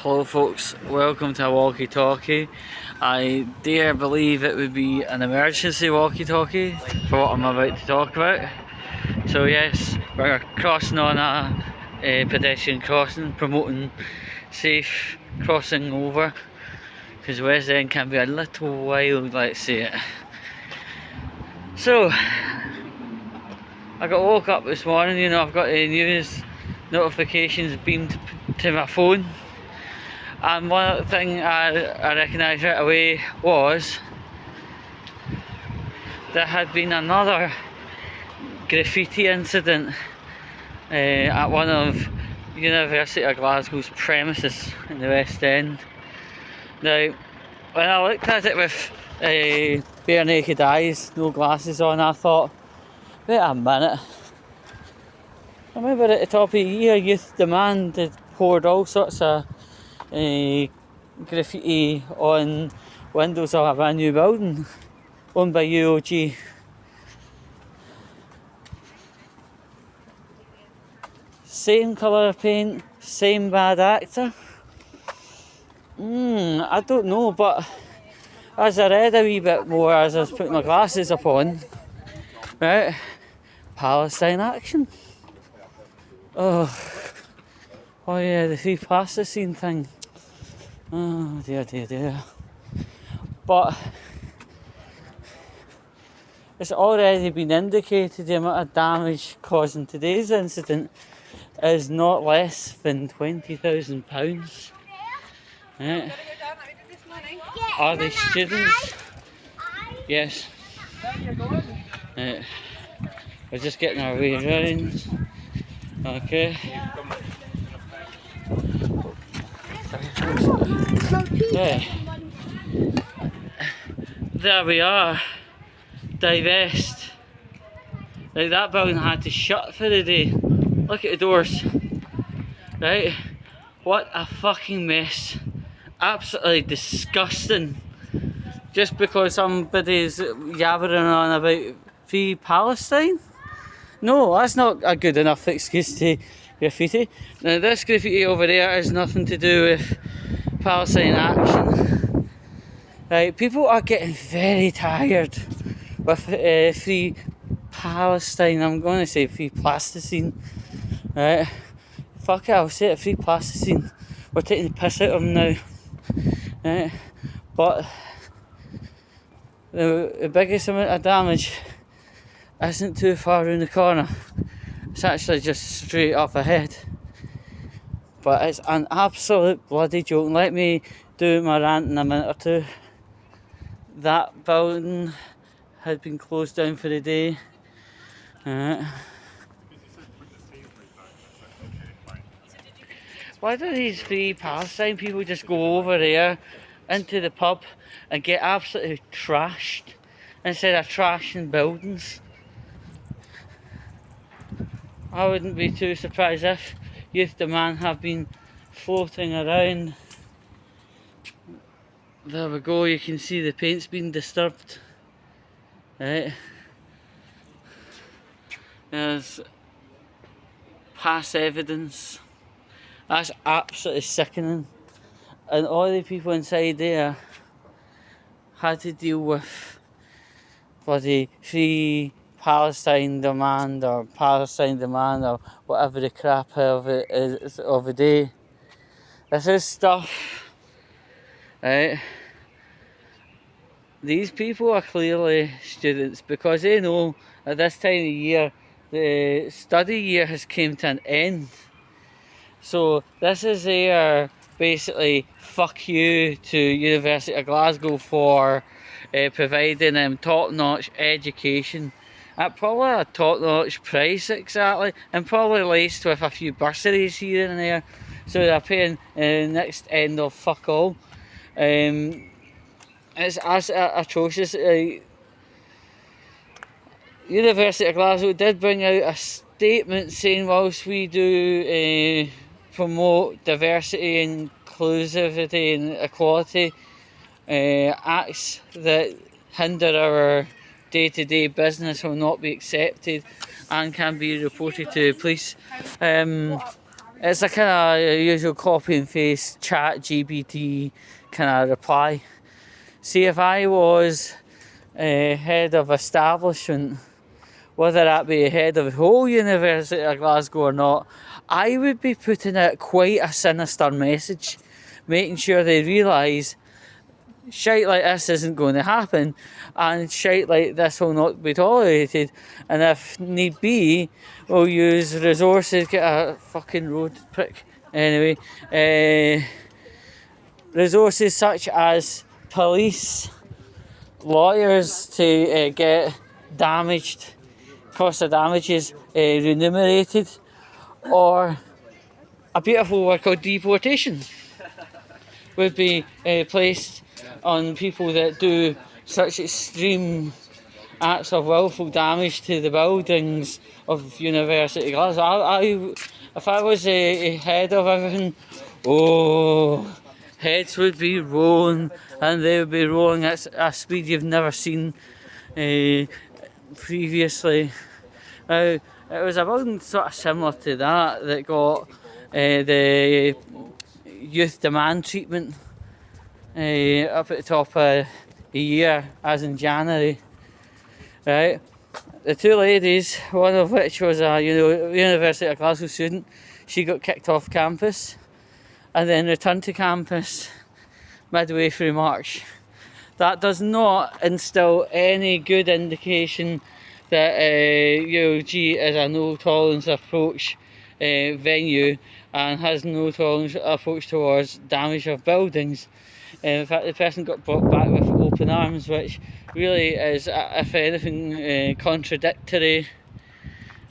Hello folks, welcome to a walkie talkie. I dare believe it would be an emergency walkie talkie for what I'm about to talk about. So yes, we're crossing on a pedestrian crossing, promoting safe crossing over, because West End can be a little wild, let's say it. So, I got woke up this morning, I've got news notifications beamed to my phone. And one thing I recognised right away was there had been another graffiti incident at one of University of Glasgow's premises in the West End. Now, when I looked at it with bare naked eyes, no glasses on, I thought, wait a minute. I remember at the top of the year, Youth Demand had poured all sorts of graffiti on windows of a brand new building owned by UOG. Same colour of paint, same bad actor. I don't know, but as I read a wee bit more as I was putting my glasses upon, right, Palestine action. Oh yeah, the free Palestine thing. Oh dear. But it's already been indicated the amount of damage caused in today's incident is not less than £20,000. Right. Are they students? Yes. Right. We're just getting our way around. Okay. Yeah. There we are. Divest. Like, that building had to shut for the day. Look at the doors. Right? What a fucking mess. Absolutely disgusting. Just because somebody's yabbering on about free Palestine? No, that's not a good enough excuse to graffiti. Now, this graffiti over there has nothing to do with Palestine action. Right, people are getting very tired with free Palestine. I'm going to say free plasticine. Right, fuck it, I'll say it, free plasticine. We're taking the piss out of them now. Right, but the biggest amount of damage isn't too far around the corner. It's actually just straight up ahead. But it's an absolute bloody joke. Let me do my rant in a minute or two. That building had been closed down for the day. Why do these free Palestine people just go over there into the pub and get absolutely trashed instead of trashing buildings? I wouldn't be too surprised if Youth Demand have been floating around. There we go, you can see the paint's been disturbed. Right. There's past evidence. That's absolutely sickening. And all the people inside there had to deal with bloody free Palestine Demand or Palestine Demand or whatever the crap of it is of the day. This is stuff, right? These people are clearly students because they know at this time of year the study year has come to an end. So this is their basically fuck you to University of Glasgow for providing them top-notch education at probably a top-notch price, exactly, and probably laced with a few bursaries here and there, so they're paying next end of fuck all. It's atrocious. University of Glasgow did bring out a statement saying whilst we do promote diversity, inclusivity and equality, acts that hinder our day-to-day business will not be accepted and can be reported to police. It's a kind of usual copy and paste chat GPT kind of reply. See, if I was head of establishment, whether that be head of the whole University of Glasgow or not, I would be putting out quite a sinister message, making sure they realise shite like this isn't going to happen, and shite like this will not be tolerated, and if need be, we'll use resources, get a fucking road prick, anyway, resources such as police, lawyers to get damaged, cost of damages remunerated, or a beautiful word called deportation would be placed on people that do such extreme acts of willful damage to the buildings of University Glasgow. If I was a head of everything, oh, heads would be rolling, and they would be rolling at a speed you've never seen previously. Now, it was a building sort of similar to that got the youth demand treatment up at the top of the year, as in January, right? The two ladies, one of which was a University of Glasgow student, she got kicked off campus and then returned to campus midway through March. That does not instill any good indication that ULG is a no tolerance approach venue and has no tolerance approach towards damage of buildings. In fact, the person got brought back with open arms, which really is, if anything, contradictory.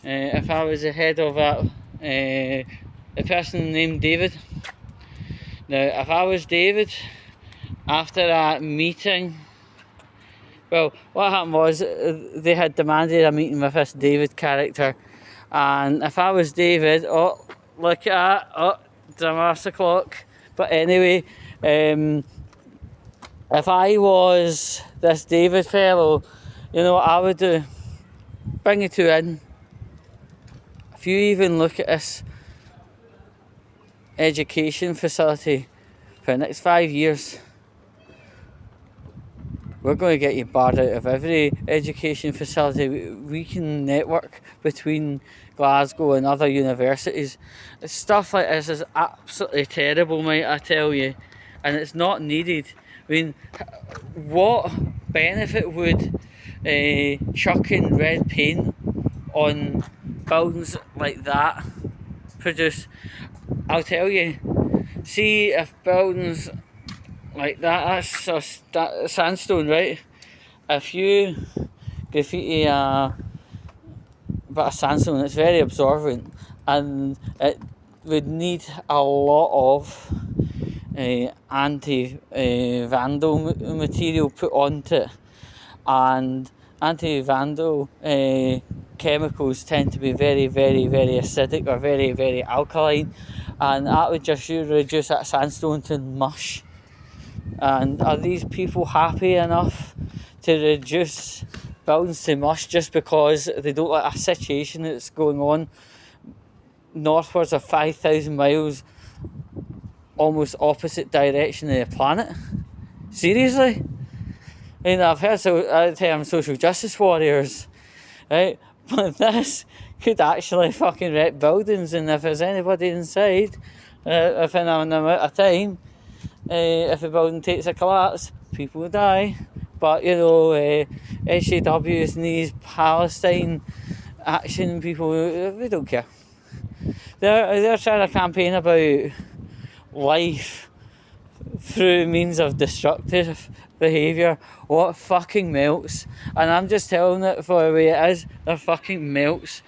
If I was the head of that, a person named David. Now, if I was David, after that meeting, well, what happened was they had demanded a meeting with this David character, and if I was David, oh, look at that, dramatic clock. But anyway, if I was this David fellow, what I would do? Bring you two in. If you even look at this education facility for the next 5 years, we're going to get you barred out of every education facility. We can network between Glasgow and other universities. Stuff like this is absolutely terrible, mate, I tell you. And it's not needed. I mean, what benefit would chucking red paint on buildings like that produce? I'll tell you. See, if buildings like that's a sandstone, right? If you graffiti a bit of sandstone, it's very absorbent, and it would need a lot of anti-vandal material put onto it, and anti-vandal chemicals tend to be very, very, very acidic or very, very alkaline, and that would just reduce that sandstone to mush. And are these people happy enough to reduce buildings to mush just because they don't like a situation that's going on northwards of 5,000 miles, almost opposite direction of the planet? Seriously? I mean, I've heard the term social justice warriors, right? But this could actually fucking wreck buildings, and if there's anybody inside, within an amount of time, if the building takes a collapse, people will die. But SJWs and these Palestine action people, they don't care. They're trying to campaign about life through means of destructive behaviour. What fucking melts? And I'm just telling it for the way it is. It fucking melts.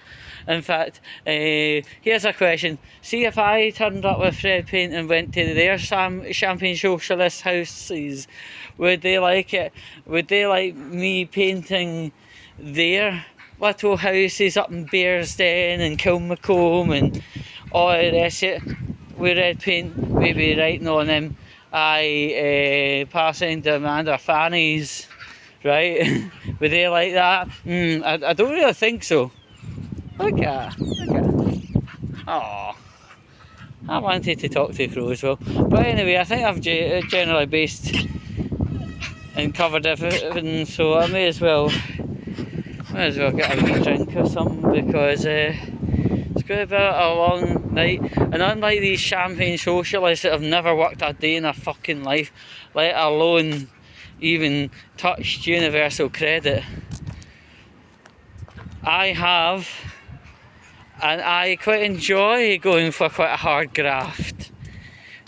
In fact, here's a question. See, if I turned up with red paint and went to their champagne socialist houses, would they like it? Would they like me painting their little houses up in Bearsden and Kilmacombe and all the rest of it with red paint? Maybe writing on them, Palestine Demand or fannies, right? Would they like that? I don't really think so. Look at. Aww. I wanted to talk to the crow as well. But anyway, I think I've generally based and covered everything, so I may as well get a wee drink or something, because it's going to be a long night. And unlike these champagne socialists that have never worked a day in their fucking life, let alone even touched universal credit, I have, and I quite enjoy going for quite a hard graft.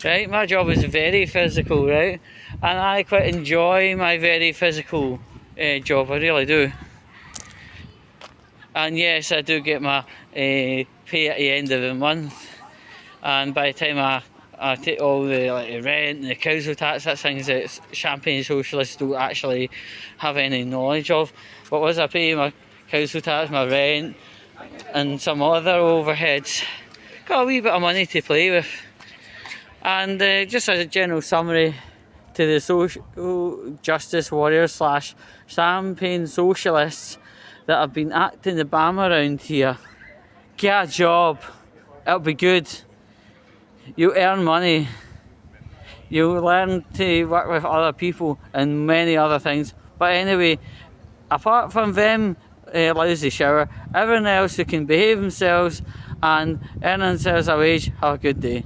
Right, my job is very physical, right, and I quite enjoy my very physical job, I really do. And yes, I do get my pay at the end of the month, and by the time I take all the rent and the council tax, that's things that champagne socialists don't actually have any knowledge of. But once I pay my council tax, my rent, and some other overheads, got a wee bit of money to play with. And just as a general summary to the social justice warriors / champagne socialists that have been acting the bam around here, get a job, it'll be good. You earn money, you learn to work with other people and many other things. But anyway, apart from them lousy shower, everyone else who can behave themselves and earn themselves a wage, have a good day.